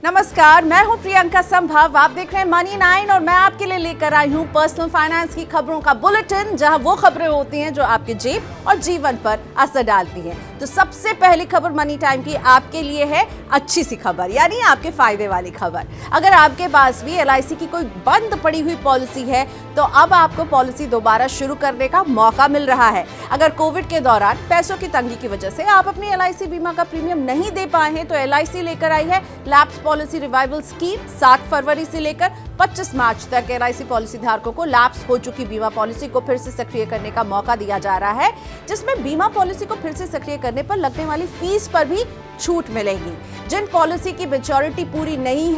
नमस्कार, मैं हूं प्रियंका संभव। आप देख रहे हैं मनी 9 और मैं आपके लिए लेकर आई हूं पर्सनल फाइनेंस की खबरों का बुलेटिन, जहां वो खबरें होती हैं जो आपके जेब और जीवन पर असर डालती हैं। तो सबसे पहली खबर मनी टाइम की आपके लिए है अच्छी सी खबर, यानी आपके फायदे वाली खबर। अगर आपके पास भी LIC की कोई बंद पड़ी हुई पॉलिसी है तो अब आपको पॉलिसी दोबारा शुरू करने का मौका मिल रहा है। अगर कोविड के दौरान पैसों की तंगी की वजह से आप अपनी LIC बीमा का प्रीमियम नहीं दे पाए हैं तो LIC लेकर आई है लैप्स पॉलिसी रिवाइवल स्कीम। 7 फरवरी से लेकर 25 मार्च तक LIC पॉलिसी धारकों को लैप्स हो चुकी बीमा पॉलिसी को फिर से सक्रिय करने का मौका दिया जा रहा है, जिसमें बीमा पॉलिसी को फिर से सक्रिय करने पर लगने वाली फीस पर भी छूट मिलेगी। जिन पॉलिसी की मैच्योरिटी पूरी नहीं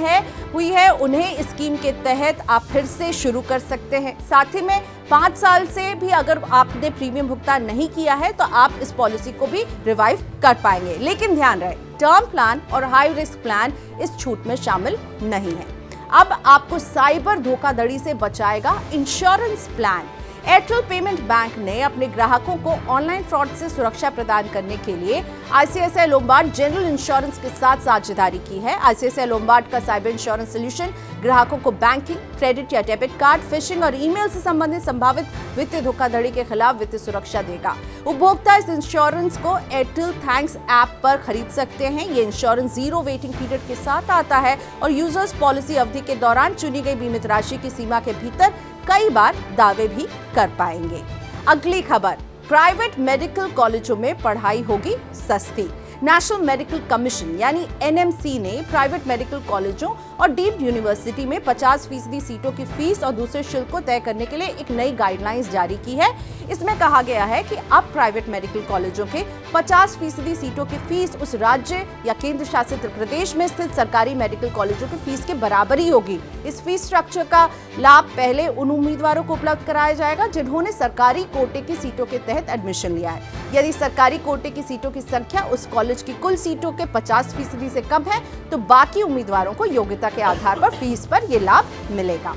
हुई है उन्हें इस स्कीम के तहत आप फिर से शुरू कर सकते हैं। साथ ही में 5 साल से भी अगर आपने प्रीमियम भुगतान नहीं किया है तो आप इस पॉलिसी को भी रिवाइव कर पाएंगे। लेकिन ध्यान रहे, टर्म प्लान और हाई रिस्क प्लान इस छूट में शामिल नहीं है। अब आपको साइबर धोखाधड़ी से बचाएगा insurance plan. Airtel payment bank ने अपने ग्राहकों को ऑनलाइन फ्रॉड से सुरक्षा प्रदान करने के लिए ICICI लोम्बार्ड जनरल इंश्योरेंस के साथ साझेदारी की है। ICICI लोम्बार्ड का साइबर इंश्योरेंस सॉल्यूशन ग्राहकों को बैंकिंग, क्रेडिट या डेबिट कार्ड, फिशिंग और ईमेल से संबंधित संभावित वित्तीय धोखाधड़ी के खिलाफ वित्तीय सुरक्षा देगा। उपभोक्ता इस इंश्योरेंस को एयरटेल थैंक्स ऐप पर खरीद सकते हैं। ये इंश्योरेंस 0 वेटिंग पीरियड के साथ आता है और यूजर्स पॉलिसी अवधि के दौरान चुनी गई बीमित राशि की सीमा के भीतर कई बार दावे भी कर पाएंगे। अगली खबर, प्राइवेट मेडिकल कॉलेजों में पढ़ाई होगी सस्ती। नेशनल मेडिकल कमीशन यानी NMC ने प्राइवेट मेडिकल कॉलेजों और डीम्ड यूनिवर्सिटी में 50% सीटों की फीस और दूसरे शुल्क को तय करने के लिए एक नई गाइडलाइंस जारी की है। इसमें कहा गया है कि अब प्राइवेट मेडिकल कॉलेजों के 50% सीटों की फीस उस राज्य या केंद्र शासित प्रदेश में स्थित सरकारी मेडिकल कॉलेजों की फीस के बराबर ही होगी। इस फीस स्ट्रक्चर का लाभ पहले उन उम्मीदवारों को उपलब्ध कराया जाएगा जिन्होंने सरकारी कोटे की सीटों के तहत एडमिशन लिया है। यदि सरकारी कोटे की सीटों की संख्या उस कॉलेज की कुल सीटों के 50% से कम है तो बाकी उम्मीदवारों को योग्यता के आधार पर फीस पर यह लाभ मिलेगा।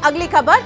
अगली खबर,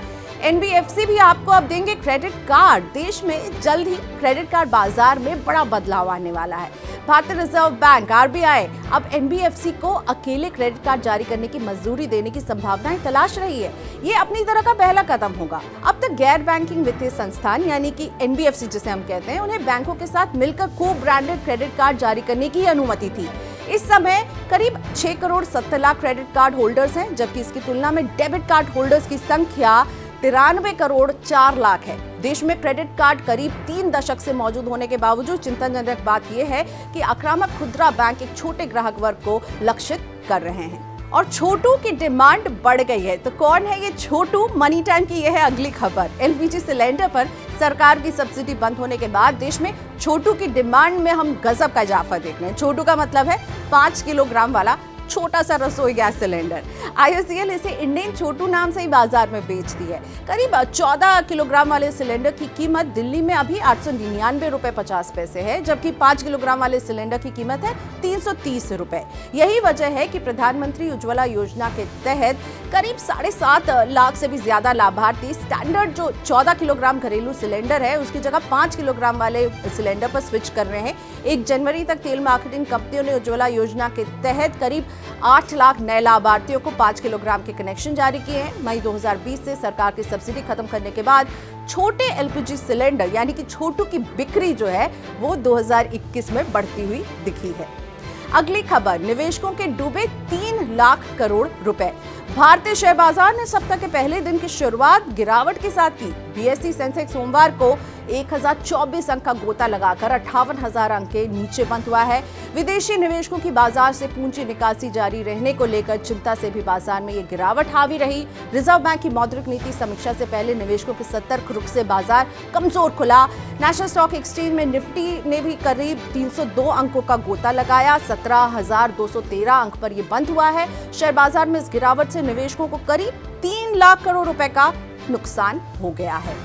NBFC भी आपको अब देंगे क्रेडिट कार्ड। देश में जल्द ही क्रेडिट कार्ड बाजार में बड़ा बदलाव आने वाला है। भारतीय रिजर्व बैंक RBI अब NBFC को अकेले क्रेडिट कार्ड जारी करने की मंजूरी देने की संभावनाएं तलाश रही है। ये अपनी तरह का पहला कदम होगा। अब तक गैर बैंकिंग वित्तीय संस्थान यानी कि NBFC जिसे हम कहते हैं, उन्हें बैंकों के साथ मिलकर को ब्रांडेड क्रेडिट कार्ड जारी करने की अनुमति थी। इस समय करीब 6 crore 70 lakh credit card holders हैं, जबकि इसकी तुलना में डेबिट कार्ड होल्डर्स की संख्या 93 करोड़ 4 लाख है। देश में क्रेडिट कार्ड करीब 3 दशक से मौजूद होने के बावजूद चिंताजनक बात यह है कि आक्रामक खुदरा बैंक एक छोटे ग्राहक वर्ग को लक्षित कर रहे हैं और छोटू की डिमांड बढ़ गई है। तो कौन है ये छोटू? मनी टाइम की यह है अगली खबर। LPG सिलेंडर पर सरकार की सब्सिडी बंद होने के बाद देश में छोटू की डिमांड में हम गजब का इजाफा देख रहे हैं। छोटू का मतलब है 5 किलोग्राम वाला छोटा सा रसोई गैस सिलेंडर। IOCL इसे इंडियन छोटू नाम से ही बाजार में बेचती है। करीब 14 किलोग्राम वाले सिलेंडर की कीमत दिल्ली में अभी 899 रुपए 50 पैसे है, जबकि 5 किलोग्राम वाले सिलेंडर की कीमत है 330 रुपए। यही वजह है कि प्रधानमंत्री उज्ज्वला योजना के तहत करीब 7.5 लाख से भी ज्यादा लाभार्थी स्टैंडर्ड जो 14 किलोग्राम घरेलू सिलेंडर है उसकी जगह 5 किलोग्राम वाले सिलेंडर पर स्विच कर रहे हैं। 1 जनवरी तक तेल मार्केटिंग कंपनियों ने उज्ज्वला योजना के तहत करीब 8 लाख नए लाभार्थियों को 5 किलोग्राम के कनेक्शन जारी किए हैं। मई 2020 से सरकार की सब्सिडी खत्म करने के बाद छोटे LPG सिलेंडर यानी कि छोटू की बिक्री जो है वो 2021 में बढ़ती हुई दिखी है। अगली खबर, निवेशकों के डूबे 3 लाख करोड़ रुपए। भारतीय शेयर बाजार ने सप्ताह के पहले दिन की शुरुआत गिरावट के साथ की। BSE सेंसेक्स सोमवार को 1024 अंक का गोता लगाकर 58,000 अंक के नीचे बंद हुआ है। विदेशी निवेशकों की बाजार से पूंजी निकासी जारी रहने को लेकर चिंता से भी बाजार में ये गिरावट हावी रही। रिजर्व बैंक की मौद्रिक नीति समीक्षा से पहले निवेशकों के सतर्क रुख से बाजार कमजोर खुला। नेशनल स्टॉक एक्सचेंज में निफ्टी ने भी करीब 302 अंकों का गोता लगाया। 17,213 अंक पर यह बंद हुआ है। शेयर बाजार में इस गिरावट से निवेशकों को करीब 3 लाख करोड़ रुपए का नुकसान हो गया है।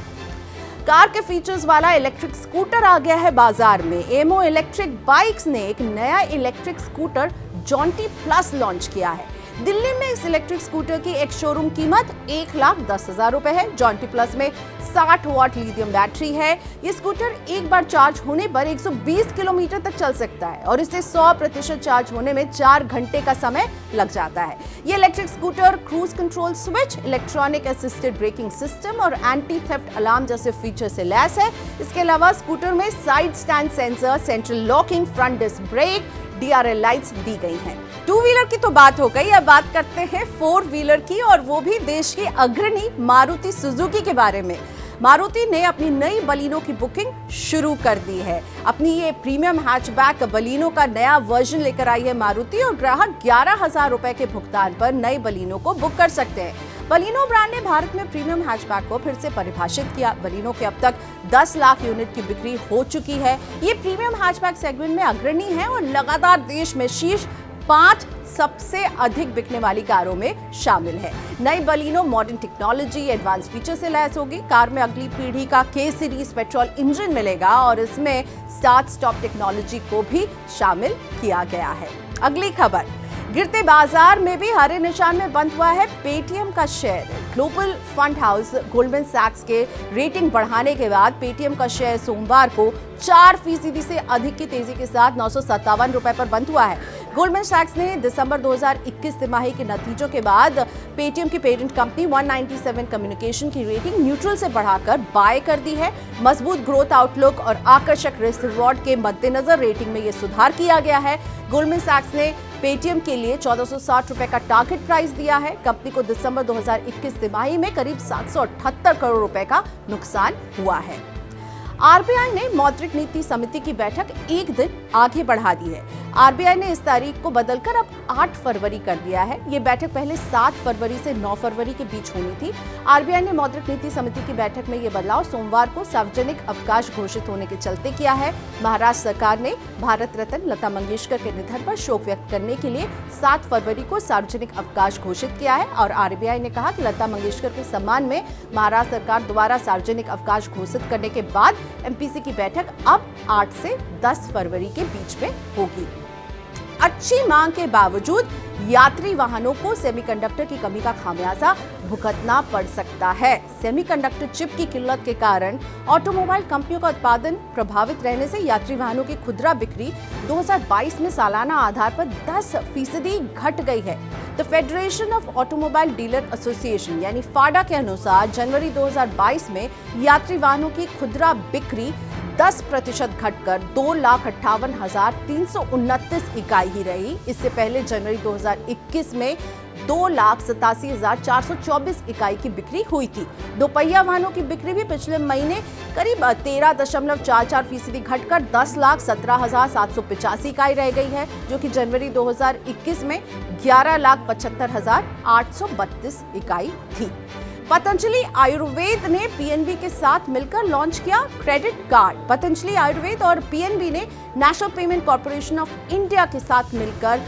कार के फीचर्स वाला इलेक्ट्रिक स्कूटर आ गया है बाजार में। एमो इलेक्ट्रिक बाइक्स ने एक नया electric scooter Jonty plus launch किया है। दिल्ली में इस इलेक्ट्रिक स्कूटर की एक शोरूम कीमत 1,10,000 रुपए है। जॉन्टी प्लस में 60 वॉट लिथियम बैटरी है। ये स्कूटर एक बार चार्ज होने पर 120 किलोमीटर तक चल सकता है और इसे 100% चार्ज होने में 4 घंटे का समय लग जाता है। ये electric scooter cruise control switch, electronic assisted braking system और एंटी थेफ्ट अलार्म जैसे फीचर से लैस है। इसके अलावा स्कूटर में side stand sensor, central locking, front disc brake, DRL lights दी गई हैं। 2 व्हीलर की तो बात हो गई, अब बात करते हैं 4 व्हीलर की, और वो भी देश की अग्रणी मारुति सुजुकी के बारे में। मारुति ने अपनी नई बलिनो की बुकिंग शुरू कर दी है। अपनी ये प्रीमियम हैचबैक बलिनो का नया वर्जन लेकर आई है मारुति, और ग्राहक 11,000 रुपए के भुगतान पर नई बलिनो को बुक कर सकते हैं। बलिनो ब्रांड ने भारत में प्रीमियम हैचबैक को फिर से परिभाषित किया। बलिनो के अब तक 10 लाख यूनिट की बिक्री हो चुकी है। ये प्रीमियम हैचबैक सेगमेंट में अग्रणी है और लगातार देश में शीर्ष 5 सबसे अधिक बिकने वाली कारों में शामिल है। नई Baleno modern technology, advance feature से लैस होगी। कार में अगली पीढ़ी का K सीरीज पेट्रोल इंजन मिलेगा और इसमें स्टार्ट स्टॉप टेक्नोलॉजी को भी शामिल किया गया है। अगली खबर, गिरते बाजार में भी हरे निशान में बंद हुआ है पेटीएम का share. Global fund house Goldman सैक्स के रेटिंग बढ़ाने के बाद पेटीएम का शेयर सोमवार को 4% से अधिक की तेजी के साथ 957 रुपए पर बंद हुआ है। गोल्डमैन सैक्स ने दिसंबर 2021 तिमाही के नतीजों के बाद पेटीएम की पेरेंट कंपनी 197 कम्युनिकेशन की रेटिंग न्यूट्रल से बढ़ाकर बाय कर दी है। मजबूत ग्रोथ आउटलुक और आकर्षक रिस्क रिवॉर्ड के मद्देनजर रेटिंग में ये सुधार किया गया है। गोल्डमैन सैक्स ने पेटीएम के लिए 1460 रुपए का टारगेट प्राइस दिया है। कंपनी को दिसंबर 2021 तिमाही में करीब 778 करोड़ रुपए का नुकसान हुआ है। आरबीआई ने मौद्रिक नीति समिति की बैठक एक दिन आगे बढ़ा दी है। आरबीआई ने इस तारीख को बदलकर अब 8 फरवरी कर दिया है। ये बैठक पहले 7 फरवरी से 9 फरवरी के बीच होनी थी। आरबीआई ने मौद्रिक नीति समिति की बैठक में ये बदलाव सोमवार को सार्वजनिक अवकाश घोषित होने के चलते किया है। महाराष्ट्र सरकार ने भारत रत्न लता मंगेशकर के निधन पर शोक व्यक्त करने के लिए 7 फरवरी को सार्वजनिक अवकाश घोषित किया है और आरबीआई ने कहा कि लता मंगेशकर के सम्मान में महाराष्ट्र सरकार द्वारा सार्वजनिक अवकाश घोषित करने के बाद एमपीसी की बैठक अब 8 से 10 फरवरी के बीच में होगी। अच्छी मांग के बावजूद यात्री वाहनों को सेमीकंडक्टर की कमी का खामियाजा भुगतना पड़ सकता है। सेमीकंडक्टर चिप की किल्लत के कारण ऑटोमोबाइल कंपनियों का उत्पादन प्रभावित रहने से यात्री वाहनों की खुदरा बिक्री 2022 में सालाना आधार पर 10% घट गई है। The federation of automobile dealer association यानी फाडा के अनुसार जनवरी 2022 में यात्री वाहनों की खुदरा बिक्री 10% घटकर 2,58,329 इकाई ही रही। इससे पहले जनवरी 2021 में 2,87,424 इकाई की बिक्री हुई थी। दोपहिया वाहनों की बिक्री भी पिछले महीने करीब 13.44% घटकर 10,17,785 इकाई रह गई है, जो कि जनवरी 2021 में 11,75,832 इकाई थी। पतंजलि आयुर्वेद ने पीएनबी के साथ मिलकर लॉन्च किया क्रेडिट कार्ड। पतंजलि आयुर्वेद और पीएनबी ने national payment corporation of India के साथ मिलकर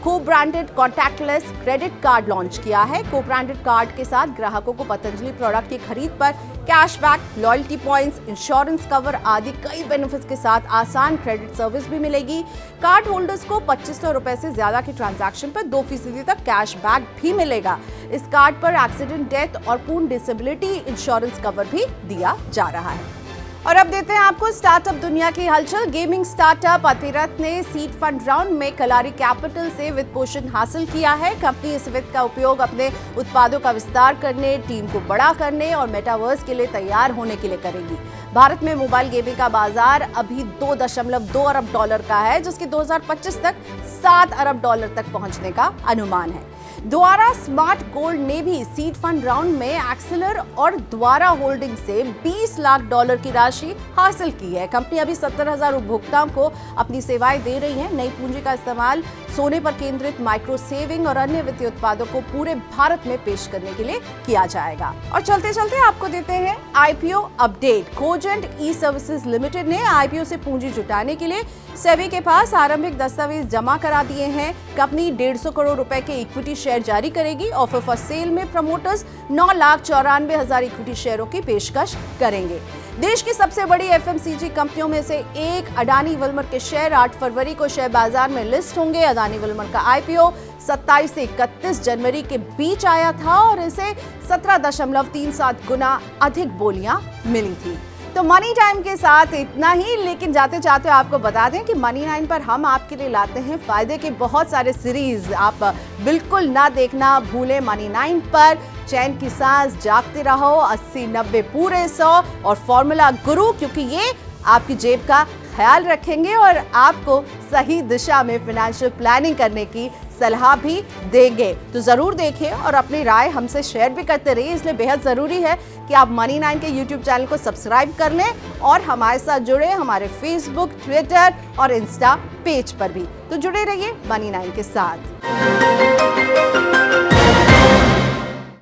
को branded contactless credit card launch किया है। को ब्रांडेड कार्ड के साथ ग्राहकों को पतंजलि प्रोडक्ट की खरीद पर cashback, loyalty points, insurance cover आदि कई बेनिफिट्स के साथ आसान क्रेडिट सर्विस भी मिलेगी। कार्ड होल्डर्स को 2500 रुपए से ज्यादा के ट्रांजैक्शन पर 2% तक कैशबैक भी मिलेगा। इस कार्ड पर एक्सीडेंट, डेथ और पूर्ण डिसेबिलिटी इंश्योरेंस कवर भी दिया जा रहा है। और अब देते हैं आपको स्टार्टअप दुनिया की हलचल। गेमिंग स्टार्टअप अतिरथ ने सीड फंड राउंड में कलारी कैपिटल से वित्त पोषण हासिल किया है। कंपनी इस वित्त का उपयोग अपने उत्पादों का विस्तार करने, टीम को बड़ा करने और मेटावर्स के लिए तैयार होने के लिए करेगी। भारत में मोबाइल गेमिंग का बाजार अभी $2.2 अरब का है, जिसके 2025 तक $7 अरब तक पहुंचने का अनुमान है। द्वारा स्मार्ट गोल्ड ने भी सीड फंड राउंड में एक्सेलर और द्वारा होल्डिंग से $20 लाख की राशि हासिल की है। कंपनी अभी 70,000 उपभोक्ताओं को अपनी सेवाएं दे रही है। नई पूंजी का इस्तेमाल सोने पर केंद्रित माइक्रो सेविंग और अन्य वित्तीय उत्पादों को पूरे भारत में पेश करने के लिए किया जाएगा। और चलते चलते आपको देते हैं आईपीओ अपडेट। कोजेंट ई सर्विसेज लिमिटेड ने आईपीओ से पूंजी जुटाने के लिए सेबी के पास आरंभिक दस्तावेज जमा करा दिए हैं। कंपनी 150 करोड़ रुपए के इक्विटी शेयर जारी करेगी। ऑफर फॉर सेल में प्रमोटर्स 9,94,000 इक्विटी शेयरों की पेशकश करेंगे। देश की सबसे बड़ी एफएमसीजी कंपनियों में से एक अडानी विल्मर के शेयर 8 फरवरी को शेयर बाजार में लिस्ट होंगे। अडानी विल्मर का आईपीओ 27 से 31 जनवरी के बीच आया था और इसे 17.37 गुना अधिक बोलियां मिली थी। तो मनी टाइम के साथ इतना ही, लेकिन जाते जाते आपको बता दें कि मनी 9 पर हम आपके लिए लाते हैं फायदे के बहुत सारे सीरीज। आप बिल्कुल ना देखना भूलें मनी 9 पर। चैन की सांस, जागते रहो, 80-90 पूरे 100 और फॉर्मूला गुरु, क्योंकि ये आपकी जेब का ख्याल रखेंगे और आपको सही दिशा में फाइनेंशियल प्लानिंग करने की सलाह भी देंगे। तो जरूर देखें और अपनी राय हमसे शेयर भी करते रहिए। इसलिए बेहद जरूरी है कि आप मनी 9 के यूट्यूब चैनल को सब्सक्राइब कर लें और हमारे साथ जुड़े हमारे फेसबुक, ट्विटर और इंस्टा पेज पर भी। तो जुड़े रहिए मनी 9 के साथ।